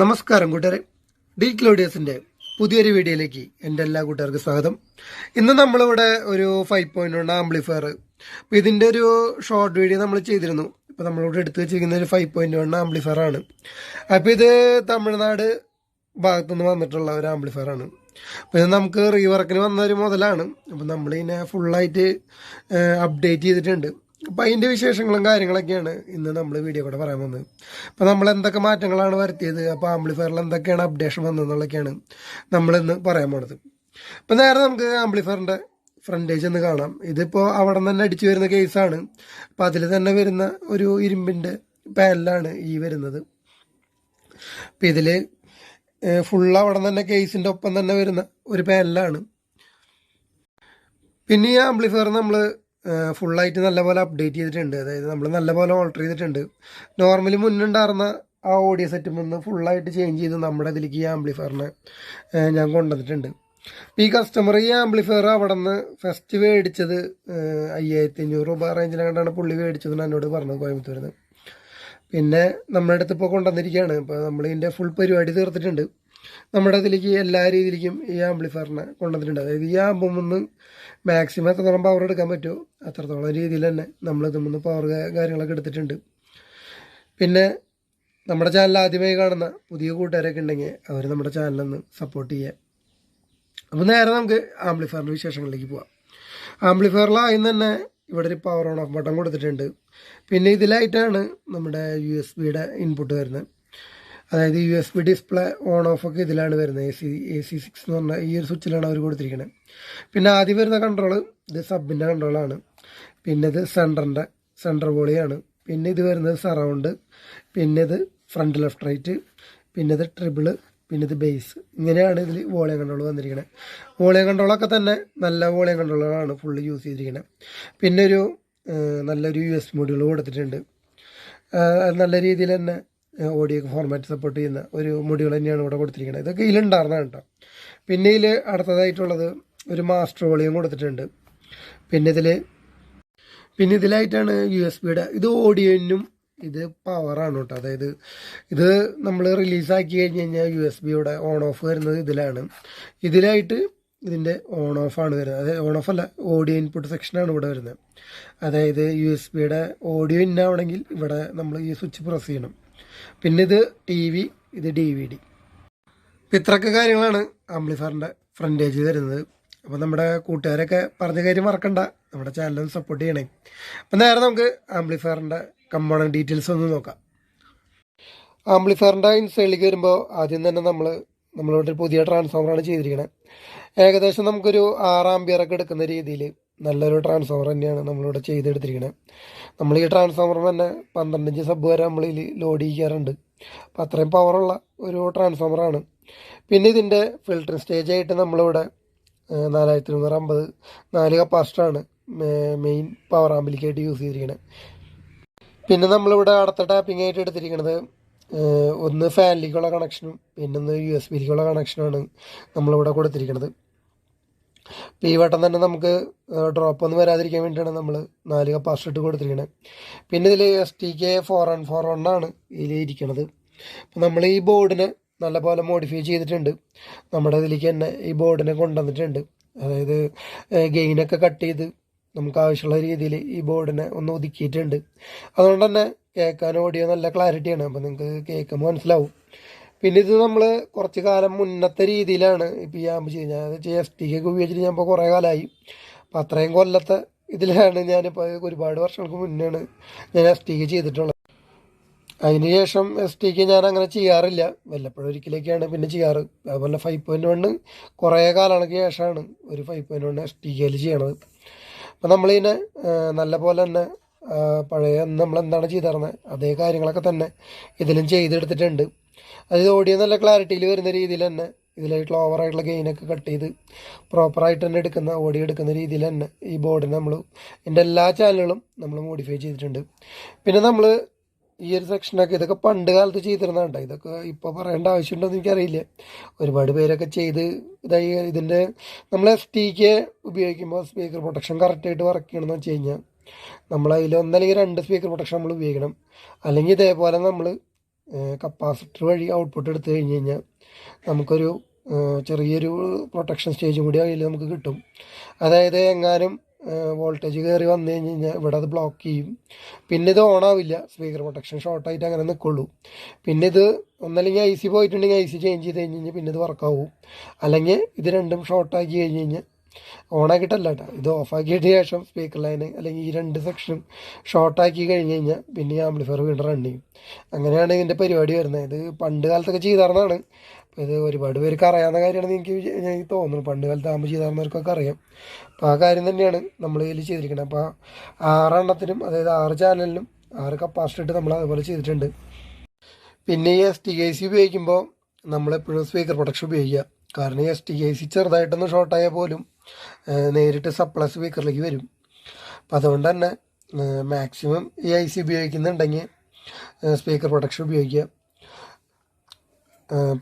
നമസ്കാരം കൂട്ടുകാരെ, ഡി ക്ലോഡിയസിന്റെ പുതിയൊരു വീഡിയോയിലേക്ക് എൻ്റെ എല്ലാ കൂട്ടുകാർക്കും സ്വാഗതം. ഇന്ന് നമ്മളിവിടെ ഒരു 5.1 ആംപ്ലിഫയർ, അപ്പോൾ ഇതിൻ്റെ ഒരു ഷോർട്ട് വീഡിയോ നമ്മൾ ചെയ്തിരുന്നു. ഇപ്പോൾ നമ്മളിവിടെ എടുത്തു വെച്ചിരിക്കുന്ന ഒരു 5.1 ആംപ്ലിഫയർ ആണ്. അപ്പോൾ ഇത് തമിഴ്നാട് ഭാഗത്തുനിന്ന് വന്നിട്ടുള്ള ഒരു ആംപ്ലിഫയർ ആണ്. അപ്പോൾ ഇത് നമുക്ക് റീവർക്കിന് വന്ന ഒരു മുതലാണ്. അപ്പോൾ നമ്മളിതിനെ ഫുള്ളായിട്ട് അപ്ഡേറ്റ് ചെയ്തിട്ടുണ്ട്. അപ്പം അതിൻ്റെ വിശേഷങ്ങളും കാര്യങ്ങളൊക്കെയാണ് ഇന്ന് നമ്മൾ വീഡിയോ കൂടെ പറയാൻ വന്നത്. അപ്പോൾ നമ്മൾ എന്തൊക്കെ മാറ്റങ്ങളാണ് വരുത്തിയത്, അപ്പോൾ ആംപ്ലിഫയറിൽ എന്തൊക്കെയാണ് അപ്ഡേഷൻ വന്നതെന്നുള്ളതൊക്കെയാണ് നമ്മളിന്ന് പറയാൻ പോണത്. അപ്പോൾ നേരെ നമുക്ക് ആംപ്ലിഫയറിൻ്റെ ഫ്രണ്ടേജ് ഒന്ന് കാണാം. ഇതിപ്പോൾ അവിടെ നിന്ന് തന്നെ അടിച്ചു വരുന്ന കേസാണ്. അപ്പോൾ അതിൽ തന്നെ വരുന്ന ഒരു ഇരുമ്പിൻ്റെ പാനലാണ് ഈ വരുന്നത്. അപ്പോൾ ഇതിൽ ഫുൾ അവിടെ തന്നെ കേസിൻ്റെ ഒപ്പം തന്നെ വരുന്ന ഒരു പാനലാണ്. പിന്നെ ഈ ആംപ്ലിഫയർ നമ്മൾ ഫുള്ളായിട്ട് നല്ലപോലെ അപ്ഡേറ്റ് ചെയ്തിട്ടുണ്ട്. അതായത് നമ്മൾ നല്ലപോലെ ഓൾട്ടർ ചെയ്തിട്ടുണ്ട്. നോർമലി മുന്നുണ്ടായിരുന്ന ആ ഓഡിയോ സെറ്റും ഒന്ന് ഫുള്ളായിട്ട് ചേഞ്ച് ചെയ്ത് നമ്മുടെ ഇതിലേക്ക് ഈ ആംപ്ലിഫയറിനെ ഞാൻ കൊണ്ടുവന്നിട്ടുണ്ട്. ഈ കസ്റ്റമർ ഈ ആംപ്ലിഫയർ അവിടെ നിന്ന് ഫസ്റ്റ് മേടിച്ചത് 5500 രൂപ റേഞ്ചിലാണ്ടാണ് പുള്ളി മേടിച്ചതെന്ന് എന്നോട് പറഞ്ഞത്, കോയമ്പത്തൂരിൽ നിന്ന്. പിന്നെ നമ്മുടെ അടുത്ത് ഇപ്പോൾ കൊണ്ടുവന്നിരിക്കുകയാണ്. ഇപ്പോൾ നമ്മളിതിൻ്റെ ഫുൾ പരിപാടി തീർത്തിട്ടുണ്ട്. നമ്മുടെ അതിലേക്ക് എല്ലാ രീതിയിലേക്കും ഈ ആംപ്ലിഫയറിനെ കൊണ്ടുവന്നിട്ടുണ്ട്. അതായത് ഈ ആമ്പുമെന്ന് മാക്സിമം എത്രത്തോളം പവർ എടുക്കാൻ പറ്റുമോ അത്രത്തോളം രീതിയിൽ തന്നെ നമ്മളിതുമെന്ന് പവർ കാര്യങ്ങളൊക്കെ എടുത്തിട്ടുണ്ട്. പിന്നെ നമ്മുടെ ചാനൽ ആദ്യമായി കാണുന്ന പുതിയ കൂട്ടുകാരൊക്കെ ഉണ്ടെങ്കിൽ അവർ നമ്മുടെ ചാനലൊന്ന് സപ്പോർട്ട് ചെയ്യുക. അപ്പോൾ നേരെ നമുക്ക് ആംപ്ലിഫയറിൻ്റെ വിശേഷങ്ങളിലേക്ക് പോവാം. ആംപ്ലിഫയറിലായും തന്നെ ഇവിടെ ഒരു പവർ ഓൺ ഓഫ് ബട്ടൺ കൊടുത്തിട്ടുണ്ട്. പിന്നെ ഇതിലായിട്ടാണ് നമ്മുടെ USB-യുടെ ഇൻപുട്ട് വരുന്നത്. അതായത് USB ഡിസ്പ്ലേ ഓൺ ഓഫ് ഒക്കെ ഇതിലാണ് വരുന്നത്. AC6 എന്ന് പറഞ്ഞാൽ ഈ ഒരു സ്വിച്ചിലാണ് അവർ കൊടുത്തിരിക്കുന്നത്. പിന്നെ ആദ്യം വരുന്ന കൺട്രോൾ ഇത് സബിൻ്റെ കൺട്രോളാണ്. പിന്നെ ഇത് സെൻറ്റർ വോളിയാണ്. പിന്നെ ഇത് വരുന്നത് സറൗണ്ട്. പിന്നെ ഇത് ഫ്രണ്ട് ലെഫ്റ്റ് റൈറ്റ്. പിന്നെ ഇത് ട്രിബിള്. പിന്നെ ഇത് ബേസ്. ഇങ്ങനെയാണ് ഇതിൽ വോളിയം കൺട്രോൾ വന്നിരിക്കുന്നത്. വോളിയം കൺട്രോളൊക്കെ തന്നെ നല്ല വോളിയം കൺട്രോളാണ് ഫുള്ള് യൂസ് ചെയ്തിരിക്കുന്നത്. പിന്നെ ഒരു നല്ലൊരു USB മൊഡ്യൂൾ കൊടുത്തിട്ടുണ്ട്. നല്ല രീതിയിൽ തന്നെ ഓഡിയോ ഫോർമാറ്റ് സപ്പോർട്ട് ചെയ്യുന്ന ഒരു മൊഡ്യൂൾ തന്നെയാണ് ഇവിടെ കൊടുത്തിരിക്കുന്നത്. ഇതൊക്കെ ഇതിലുണ്ടായിരുന്നതാണ് കേട്ടോ. പിന്നെ ഇതിൽ അടുത്തതായിട്ടുള്ളത് ഒരു മാസ്റ്റർ വോളിയം കൊടുത്തിട്ടുണ്ട്. പിന്നെ ഇതിലായിട്ടാണ് USB-യുടെ ഇത് ഓഡിയോനും ഇത് പവറാണ് കേട്ടോ. അതായത് ഇത് നമ്മൾ റിലീസാക്കി കഴിഞ്ഞ് കഴിഞ്ഞാൽ USB-യുടെ ഓൺ ഓഫ് വരുന്നത് ഇതിലാണ്. ഇതിലായിട്ട് ഇതിൻ്റെ ഓൺ ഓഫാണ് വരുന്നത്. അതായത് ഓൺ ഓഫ് അല്ല, ഓഡിയോ ഇൻപുട്ട് സെക്ഷനാണ് ഇവിടെ വരുന്നത്. അതായത് USB-യുടെ ഓഡിയോ ഇന്നാവണമെങ്കിൽ ഇവിടെ നമ്മൾ ഈ സ്വിച്ച് പ്രസ് ചെയ്യണം. പിന്നെ ഇത് TV, ഇത് DVD. ഇപ്പം ഇത്രയൊക്കെ കാര്യങ്ങളാണ് ആംപ്ലിഫയറിൻ്റെ ഫ്രണ്ടേജ് വരുന്നത്. അപ്പോൾ നമ്മുടെ കൂട്ടുകാരൊക്കെ പറഞ്ഞ കാര്യം മറക്കണ്ട, നമ്മുടെ ചാനലൊന്ന് സപ്പോർട്ട് ചെയ്യണേ. അപ്പം നേരെ നമുക്ക് ആംപ്ലിഫയറിൻ്റെ കമ്പോണൻറ്റ് ഡീറ്റെയിൽസ് ഒന്ന് നോക്കാം. ആംപ്ലിഫയറിൻ്റെ ഇൻസൈഡിലേക്ക് വരുമ്പോൾ ആദ്യം തന്നെ നമ്മളിവിടെ ഒരു പുതിയ ട്രാൻസ്ഫോമറാണ് ചെയ്തിരിക്കുന്നത്. ഏകദേശം നമുക്കൊരു 6 ആംപിയറൊക്കെ എടുക്കുന്ന രീതിയിൽ നല്ലൊരു ട്രാൻസ്ഫോമർ തന്നെയാണ് നമ്മളിവിടെ ചെയ്തെടുത്തിരിക്കുന്നത്. നമ്മൾ ഈ ട്രാൻസ്ഫോമർ തന്നെ 12 ഇഞ്ച് സബ് വരെ നമ്മളിൽ ലോഡ് ചെയ്യാറുണ്ട്. അപ്പോൾ അത്രയും പവറുള്ള ഒരു ട്രാൻസ്ഫോമറാണ്. പിന്നെ ഇതിൻ്റെ ഫിൽറ്ററിങ് സ്റ്റേജായിട്ട് നമ്മളിവിടെ 4350 4 കപ്പാസിറ്ററാണ് മെയിൻ പവർ ആംപ്ലിക്കായിട്ട് യൂസ് ചെയ്തിരിക്കുന്നത്. പിന്നെ നമ്മളിവിടെ അടുത്ത ടാപ്പിംഗ് ആയിട്ട് എടുത്തിരിക്കുന്നത് ഒന്ന് ഫാനിലേക്കുള്ള കണക്ഷനും പിന്നെ ഒന്ന് USB-ലേക്കുള്ള കണക്ഷനാണ് നമ്മളിവിടെ കൊടുത്തിരിക്കുന്നത്. ഇപ്പോൾ ഈ വട്ടം തന്നെ നമുക്ക് ഡ്രോപ്പ് ഒന്നും വരാതിരിക്കാൻ വേണ്ടിയിട്ടാണ് നമ്മൾ 4 കപ്പാസിറ്റർ ഇട്ട് കൊടുത്തിരിക്കുന്നത്. പിന്നെ ഇതിൽ STK4141 ആണ് ഇതിൽ ഇരിക്കുന്നത്. അപ്പോൾ നമ്മൾ ഈ ബോർഡിനെ നല്ലപോലെ മോഡിഫൈ ചെയ്തിട്ടുണ്ട്. നമ്മുടെ ഇതിലേക്ക് തന്നെ ഈ ബോർഡിനെ കൊണ്ടുവന്നിട്ടുണ്ട്. അതായത് ഗെയിനൊക്കെ കട്ട് ചെയ്ത് നമുക്ക് ആവശ്യമുള്ള രീതിയിൽ ഈ ബോർഡിനെ ഒന്ന് ഒതുക്കിയിട്ടുണ്ട്. അതുകൊണ്ട് തന്നെ കേൾക്കാൻ ഓഡിയോ നല്ല ക്ലാരിറ്റിയാണ്. അപ്പോൾ നിങ്ങൾക്ക് കേൾക്കുമ്പോൾ മനസ്സിലാവും. പിന്നെ ഇത് നമ്മൾ കുറച്ച് കാലം മുന്നത്തെ രീതിയിലാണ് ഇപ്പോൾ ഈ ആമ്പ് ചെയ്യുന്നത്. അതായത് STK ഒക്കെ ഉപയോഗിച്ചിട്ട് ഞാൻ ഇപ്പോൾ കുറേ കാലമായി. അപ്പോൾ അത്രയും കൊല്ലത്തെ ഇതിലാണ് ഞാനിപ്പോൾ ഒരുപാട് വർഷങ്ങൾക്ക് മുന്നെയാണ് ഞാൻ STK ചെയ്തിട്ടുള്ളത്. അതിന് ശേഷം STK ഞാൻ അങ്ങനെ ചെയ്യാറില്ല, വല്ലപ്പോഴും ഒരിക്കലേക്കാണ് പിന്നെ ചെയ്യാറ്. അതുപോലെ 5.1 കുറേ കാലങ്ങൾക്ക് ശേഷമാണ് ഒരു 5.1 STKയിൽ ചെയ്യണത്. അപ്പം നമ്മളിതിനെ നല്ല പോലെ തന്നെ പഴയ നമ്മളെന്താണ് ചെയ്തിരുന്നത് അതേ കാര്യങ്ങളൊക്കെ തന്നെ ഇതിലും ചെയ്തെടുത്തിട്ടുണ്ട്. അതായത് ഓഡിയോ നല്ല ക്ലാരിറ്റിയിൽ വരുന്ന രീതിയിൽ തന്നെ ഇതിലായിട്ടുള്ള ഓവറായിട്ടുള്ള ഗെയിനൊക്കെ കട്ട് ചെയ്ത് പ്രോപ്പറായിട്ട് തന്നെ ഓഡിയോ എടുക്കുന്ന രീതിയിൽ തന്നെ ഈ ബോർഡിന് നമ്മൾ ഇതിൻ്റെ എല്ലാ ചാനലുകളും നമ്മൾ മോഡിഫൈ ചെയ്തിട്ടുണ്ട്. പിന്നെ നമ്മൾ ഈ ഒരു സെക്ഷനൊക്കെ ഇതൊക്കെ പണ്ട് കാലത്ത് ചെയ്തിരുന്നതാണ്. ഇതൊക്കെ ഇപ്പോൾ പറയേണ്ട ആവശ്യമുണ്ടോ എന്ന് എനിക്കറിയില്ല. ഒരുപാട് പേരൊക്കെ ചെയ്ത് ഇതിൻ്റെ നമ്മൾ STK ഉപയോഗിക്കുമ്പോൾ സ്പീക്കർ പ്രൊട്ടക്ഷൻ കറക്റ്റായിട്ട് വർക്ക് ചെയ്യണമെന്ന് വെച്ച് കഴിഞ്ഞാൽ നമ്മളതിൽ ഒന്നല്ലെങ്കിൽ 2 സ്പീക്കർ പ്രൊട്ടക്ഷൻ നമ്മൾ ഉപയോഗിക്കണം. അല്ലെങ്കിൽ ഇതേപോലെ നമ്മൾ കപ്പാസിറ്റർ വഴി ഔട്ട്പുട്ട് എടുത്തു കഴിഞ്ഞ് കഴിഞ്ഞാൽ നമുക്കൊരു ചെറിയൊരു പ്രൊട്ടക്ഷൻ സ്റ്റേജും കൂടി അതിൽ നമുക്ക് കിട്ടും. അതായത് എങ്ങാനും വോൾട്ടേജ് കയറി വന്നു കഴിഞ്ഞ് കഴിഞ്ഞാൽ ഇവിടെ അത് ബ്ലോക്ക് ചെയ്യും. പിന്നെ ഇത് ഓണാവില്ല, സ്പീക്കർ പ്രൊട്ടക്ഷൻ ഷോർട്ടായിട്ട് അങ്ങനെ നിൽക്കുള്ളൂ. പിന്നെ ഇത് ഒന്നല്ലെങ്കിൽ ഐ സി പോയിട്ടുണ്ടെങ്കിൽ ഐ സി ചേഞ്ച് ചെയ്ത് കഴിഞ്ഞ് കഴിഞ്ഞാൽ പിന്നെ ഇത് വർക്കാവും. അല്ലെങ്കിൽ ഇത് രണ്ടും ഷോർട്ടാക്കി കഴിഞ്ഞ് കഴിഞ്ഞാൽ ഓണാക്കിയിട്ടല്ല കേട്ടോ, ഇത് ഓഫാക്കിയിട്ട് ശേഷം സ്പീക്കർ ലൈന് അല്ലെങ്കിൽ ഈ രണ്ട് സെക്ഷനും ഷോർട്ടാക്കി കഴിഞ്ഞ് കഴിഞ്ഞാൽ പിന്നെ ഈ ആംപ്ലിഫയർ വീണ്ടും റൺ ചെയ്യും. അങ്ങനെയാണ് ഇതിൻ്റെ പരിപാടി വരുന്നത്. ഇത് പണ്ട് കാലത്തൊക്കെ ചെയ്താർന്നാണ്. അപ്പോൾ ഇത് ഒരുപാട് പേർക്ക് അറിയാവുന്ന കാര്യമാണെന്ന് എനിക്ക് തോന്നുന്നു. പണ്ട് കാലത്ത് ആകുമ്പോൾ ചെയ്താർന്നവർക്കൊക്കെ അറിയാം. അപ്പോൾ ആ കാര്യം തന്നെയാണ് നമ്മൾ ഇതിൽ ചെയ്തിരിക്കുന്നത്. അപ്പോൾ 6 എണ്ണത്തിനും, അതായത് 6 ചാനലിനും 6 കപ്പാസിറ്റി ഇട്ട് നമ്മൾ അതുപോലെ ചെയ്തിട്ടുണ്ട്. പിന്നെ ഈ STKC ഉപയോഗിക്കുമ്പോൾ നമ്മളെപ്പോഴും സ്പീക്കർ പ്രൊട്ടക്ഷൻ ഉപയോഗിക്കുക. കാരണം ഈ STKC ചെറുതായിട്ടൊന്ന് ഷോർട്ടായാൽ പോലും നേരിട്ട് സപ്ലൈ സ്പീക്കറിലേക്ക് വരും. അപ്പം അതുകൊണ്ട് തന്നെ മാക്സിമം ഈ IC ഉപയോഗിക്കുന്നുണ്ടെങ്കിൽ സ്പീക്കർ പ്രൊട്ടക്ഷൻ ഉപയോഗിക്കുക.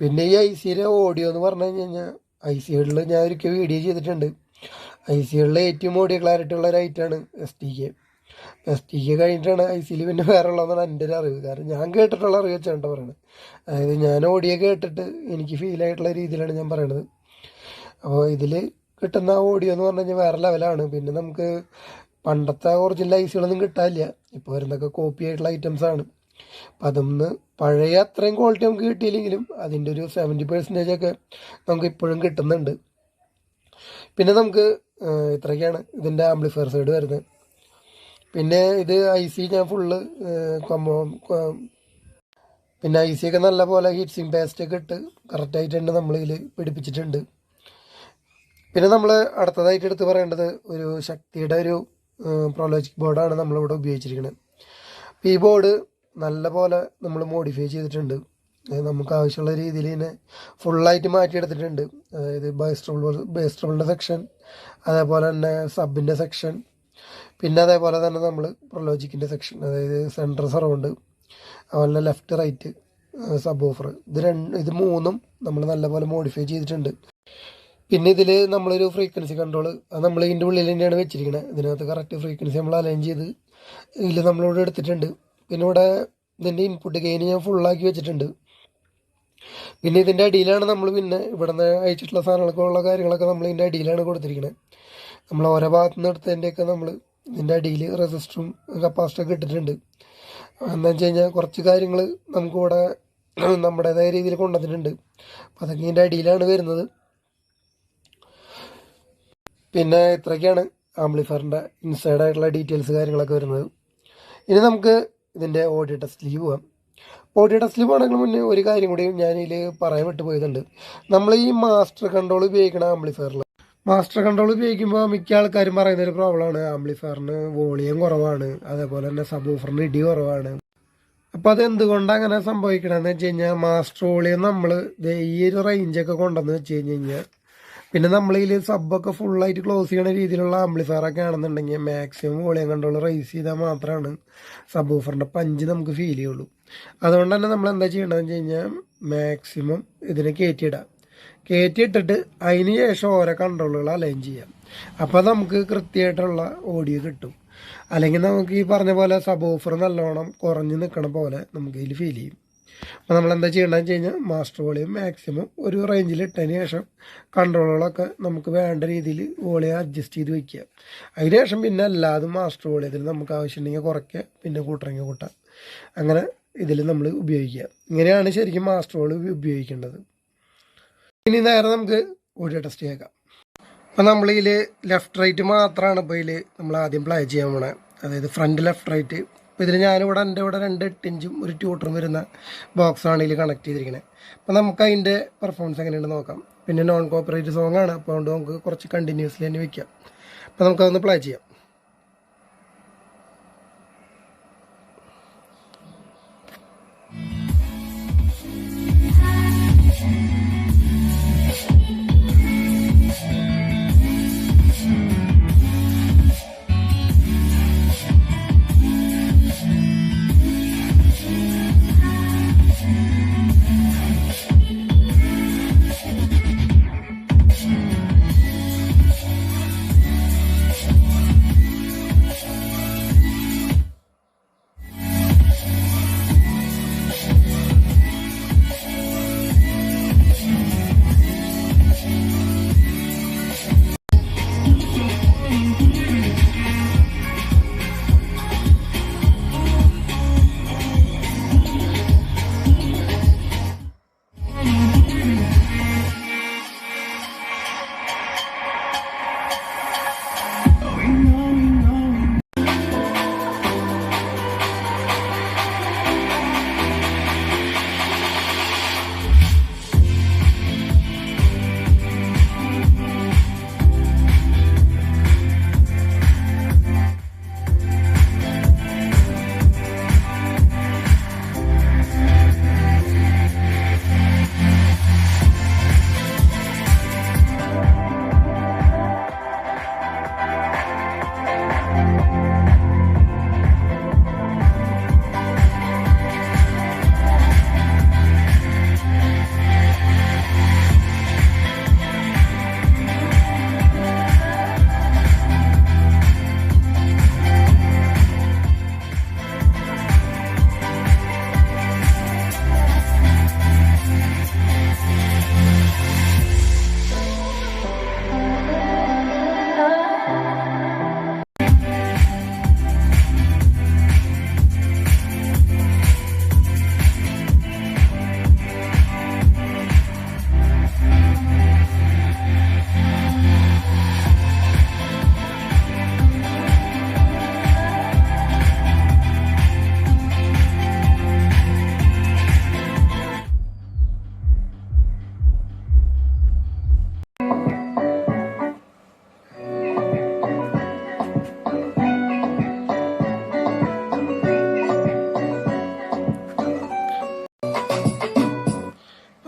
പിന്നെ ഈ ICയുടെ ഓഡിയോ എന്ന് പറഞ്ഞു കഴിഞ്ഞാൽ ICകളിൽ ഞാൻ ഒരിക്കൽ വീഡിയോ ചെയ്തിട്ടുണ്ട്. ICകളിൽ ഏറ്റവും ഓഡിയോ ക്ലാരിറ്റി ഉള്ള ഒരു ഐറ്റാണ് STK കഴിഞ്ഞിട്ടാണ് ICയിൽ പിന്നെ വേറെ ഉള്ളതെന്നാണ് എൻ്റെ ഒരു അറിവ്. കാരണം ഞാൻ കേട്ടിട്ടുള്ള അറിവ് വെച്ചാണ് പറയുന്നത്. അതായത് ഞാൻ ഓഡിയോ കേട്ടിട്ട് എനിക്ക് ഫീൽ ആയിട്ടുള്ള രീതിയിലാണ് ഞാൻ പറയണത്. അപ്പോൾ ഇതിൽ കിട്ടുന്ന ഓഡിയോ എന്ന് പറഞ്ഞു കഴിഞ്ഞാൽ വേറെ ലെവലാണ്. പിന്നെ നമുക്ക് പണ്ടത്തെ ഒറിജിനൽ ICകളൊന്നും കിട്ടാനില്ല. ഇപ്പോൾ വരുന്നതൊക്കെ കോപ്പി ആയിട്ടുള്ള ഐറ്റംസാണ്. അപ്പം അതൊന്ന് പഴയ അത്രയും ക്വാളിറ്റി നമുക്ക് കിട്ടിയില്ലെങ്കിലും അതിൻ്റെ ഒരു 70% ഒക്കെ നമുക്ക് ഇപ്പോഴും കിട്ടുന്നുണ്ട്. പിന്നെ നമുക്ക് ഇത്രയൊക്കെയാണ് ഇതിൻ്റെ ആംപ്ലിഫയർ സൈഡ് വരുന്നത്. പിന്നെ ഇത് IC ഞാൻ ഫുള്ള് പിന്നെ IC ഒക്കെ നല്ല പോലെ ഹീറ്റ്സിങ് പേസ്റ്റൊക്കെ ഇട്ട് കറക്റ്റായിട്ട് തന്നെ നമ്മളിതിൽ പിടിപ്പിച്ചിട്ടുണ്ട്. പിന്നെ നമ്മൾ അടുത്തതായിട്ട് എടുത്ത് പറയേണ്ടത് ഒരു ശക്തിയുടെ ഒരു പ്രൊലോജിക് ബോർഡാണ് നമ്മളിവിടെ ഉപയോഗിച്ചിരിക്കുന്നത്. അപ്പോൾ ഈ ബോർഡ് നല്ല പോലെ നമ്മൾ മോഡിഫൈ ചെയ്തിട്ടുണ്ട്. നമുക്ക് ആവശ്യമുള്ള രീതിയിൽ തന്നെ ഫുള്ളായിട്ട് മാറ്റിയെടുത്തിട്ടുണ്ട്. അതായത് ബേസ് ട്രബിളിൻ്റെ സെക്ഷൻ, അതേപോലെ തന്നെ സബിൻ്റെ സെക്ഷൻ, പിന്നെ അതേപോലെ തന്നെ നമ്മൾ പ്രൊലോജിക്കിൻ്റെ സെക്ഷൻ, അതായത് സെൻട്രൽ സറൗണ്ട്, അതുപോലെ ലെഫ്റ്റ് റൈറ്റ് സബ് ഓഫർ, ഇത് മൂന്നും നമ്മൾ നല്ലപോലെ മോഡിഫൈ ചെയ്തിട്ടുണ്ട്. പിന്നെ ഇതിൽ നമ്മളൊരു ഫ്രീക്വൻസി കൺട്രോൾ അത് നമ്മൾ ഇതിൻ്റെ ഉള്ളിൽ തന്നെയാണ് വെച്ചിരിക്കുന്നത്. ഇതിനകത്ത് കറക്റ്റ് ഫ്രീക്വൻസി നമ്മൾ അലൈൻ ചെയ്ത് ഇതിൽ നമ്മളിവിടെ എടുത്തിട്ടുണ്ട്. പിന്നെ ഇവിടെ ഇതിൻ്റെ ഇൻപുട്ട് ഗെയിൻ ഞാൻ ഫുള്ളാക്കി വെച്ചിട്ടുണ്ട്. പിന്നെ ഇതിൻ്റെ അടിയിലാണ് നമ്മൾ പിന്നെ ഇവിടെ നിന്ന് അയച്ചിട്ടുള്ള സാധനങ്ങൾക്കുള്ള കാര്യങ്ങളൊക്കെ നമ്മൾ ഇതിൻ്റെ അടിയിലാണ് കൊടുത്തിരിക്കുന്നത്. നമ്മൾ ഓരോ ഭാഗത്തു നിന്ന് എടുത്തതിൻ്റെയൊക്കെ നമ്മൾ ഇതിൻ്റെ അടിയിൽ റെസിസ്റ്ററും കപ്പാസിറ്ററൊക്കെ ഇട്ടിട്ടുണ്ട്. എന്താണെന്ന് വെച്ച് കഴിഞ്ഞാൽ കുറച്ച് കാര്യങ്ങൾ നമുക്കിവിടെ നമ്മുടേതായ രീതിയിൽ കൊണ്ടുവന്നിട്ടുണ്ട്. അപ്പം അതൊക്കെ ഇതിൻ്റെ അടിയിലാണ് വരുന്നത്. പിന്നെ ഇത്രയൊക്കെയാണ് ആംപ്ലിഫയറിൻ്റെ ഇൻസൈഡായിട്ടുള്ള ഡീറ്റെയിൽസ് കാര്യങ്ങളൊക്കെ വരുന്നത്. ഇനി നമുക്ക് ഇതിൻ്റെ ഓഡിയോ ടെസ്റ്റിലേക്ക് പോകാം. ഓഡിയോ ടെസ്റ്റിൽ പോകണമെങ്കിൽ മുന്നേ ഒരു കാര്യം കൂടി ഞാനിതിൽ പറയാൻ വിട്ടുപോയതുണ്ട്. നമ്മൾ ഈ മാസ്റ്റർ കൺട്രോൾ ഉപയോഗിക്കണം ആംപ്ലിഫയറിൽ. മാസ്റ്റർ കൺട്രോൾ ഉപയോഗിക്കുമ്പോൾ മിക്ക ആൾക്കാരും പറയുന്നൊരു പ്രോബ്ലമാണ് ആംപ്ലിഫയറിന് വോളിയം കുറവാണ്, അതേപോലെ തന്നെ സബ് ഓഫറിന് ഇടി കുറവാണ്. അപ്പോൾ അതെന്തുകൊണ്ടാണ് അങ്ങനെ സംഭവിക്കണമെന്ന് വെച്ച് കഴിഞ്ഞാൽ മാസ്റ്റർ വോളിയം നമ്മൾ ഈ ഒരു റേഞ്ചൊക്കെ കൊണ്ടുവന്ന് വെച്ച് കഴിഞ്ഞ് കഴിഞ്ഞാൽ പിന്നെ നമ്മളിതിൽ സബ്ബൊക്കെ ഫുള്ളായിട്ട് ക്ലോസ് ചെയ്യണ രീതിയിലുള്ള ആംപ്ലിഫയറൊക്കെ ആണെന്നുണ്ടെങ്കിൽ മാക്സിമം വോളിയം കൺട്രോൾ റൈസ് ചെയ്താൽ മാത്രമാണ് സബ് ഓഫറിൻ്റെ പഞ്ച് നമുക്ക് ഫീൽ ചെയ്യുള്ളൂ. അതുകൊണ്ട് തന്നെ നമ്മൾ എന്താ ചെയ്യേണ്ടതെന്ന് വെച്ച് കഴിഞ്ഞാൽ മാക്സിമം ഇതിനെ കയറ്റിയിട്ടിട്ട് അതിന് ശേഷം ഓരോ കൺട്രോളുകൾ അലൈൻ ചെയ്യാം. അപ്പോൾ നമുക്ക് കൃത്യമായിട്ടുള്ള ഓഡിയോ കിട്ടും. അല്ലെങ്കിൽ നമുക്ക് ഈ പറഞ്ഞ പോലെ സബ് ഓഫർ നല്ലോണം കുറഞ്ഞ് നിൽക്കണ പോലെ നമുക്ക് ഇതിൽ ഫീൽ ചെയ്യും. അപ്പോൾ നമ്മളെന്താ ചെയ്യേണ്ടതെന്ന് വെച്ച് കഴിഞ്ഞാൽ മാസ്റ്റർ വോളിയം മാക്സിമം ഒരു റേഞ്ചിൽ ഇട്ടതിന് ശേഷം കൺട്രോളുകളൊക്കെ നമുക്ക് വേണ്ട രീതിയിൽ വോളിയം അഡ്ജസ്റ്റ് ചെയ്ത് വയ്ക്കുക. അതിന് ശേഷം പിന്നെ എല്ലാതും മാസ്റ്റർ വോളിയത്തിൽ നമുക്ക് ആവശ്യമുണ്ടെങ്കിൽ കുറയ്ക്കുക, പിന്നെ കൂട്ടണമെങ്കിൽ കൂട്ടാം. അങ്ങനെ ഇതിൽ നമ്മൾ ഉപയോഗിക്കുക. ഇങ്ങനെയാണ് ശരിക്കും മാസ്റ്റർ വോളിയം ഉപയോഗിക്കേണ്ടത്. ഇനി നേരെ നമുക്ക് ഓഡിയോ ടെസ്റ്റ് ചെയ്യാം. അപ്പോൾ നമ്മളിതിൽ ലെഫ്റ്റ് റൈറ്റ് മാത്രമാണ് ഇപ്പോൾ ഇതിൽ നമ്മൾ ആദ്യം പ്ലേ ചെയ്യാൻ പോണത്. അതായത് ഫ്രണ്ട് ലെഫ്റ്റ് റൈറ്റ്. അപ്പോൾ ഇതിൽ ഞാനിവിടെ എൻ്റെ ഇവിടെ 2 8 ഇഞ്ചും ഒരു ട്യൂട്ടറും വരുന്ന ബോക്സാണ് ഇതിൽ കണക്ട് ചെയ്തിരിക്കുന്നത്. അപ്പോൾ നമുക്ക് അതിൻ്റെ പെർഫോമൻസ് എങ്ങനെയുണ്ട് നോക്കാം. പിന്നെ നോൺ കോപ്പറേറ്റ് സോങ് ആണ്, അപ്പോൾ അതുകൊണ്ട് നമുക്ക് കുറച്ച് കണ്ടിന്യൂസ്ലി തന്നെ വയ്ക്കാം. അപ്പോൾ നമുക്കതൊന്ന് പ്ലേ ചെയ്യാം.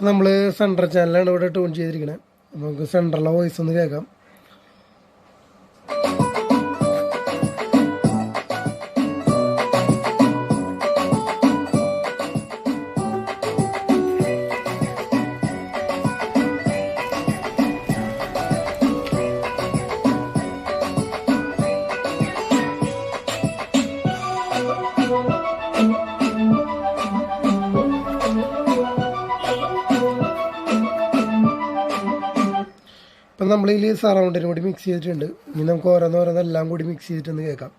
നമ്മൾ സെൻട്രൽ ചാനലാണ് ഇവിടെ ട്യൂൺ ചെയ്തിരിക്കുന്നത്. നമുക്ക് സെൻട്രലിലെ വോയിസ് ഒന്ന് കേൾക്കാം. ഇപ്പം നമ്മളിതിൽ സറൗണ്ടിനും കൂടി മിക്സ് ചെയ്തിട്ടുണ്ട്. ഇനി നമുക്ക് ഓരോന്നോരോന്നെല്ലാം കൂടി മിക്സ് ചെയ്തിട്ടൊന്ന് കേൾക്കാം.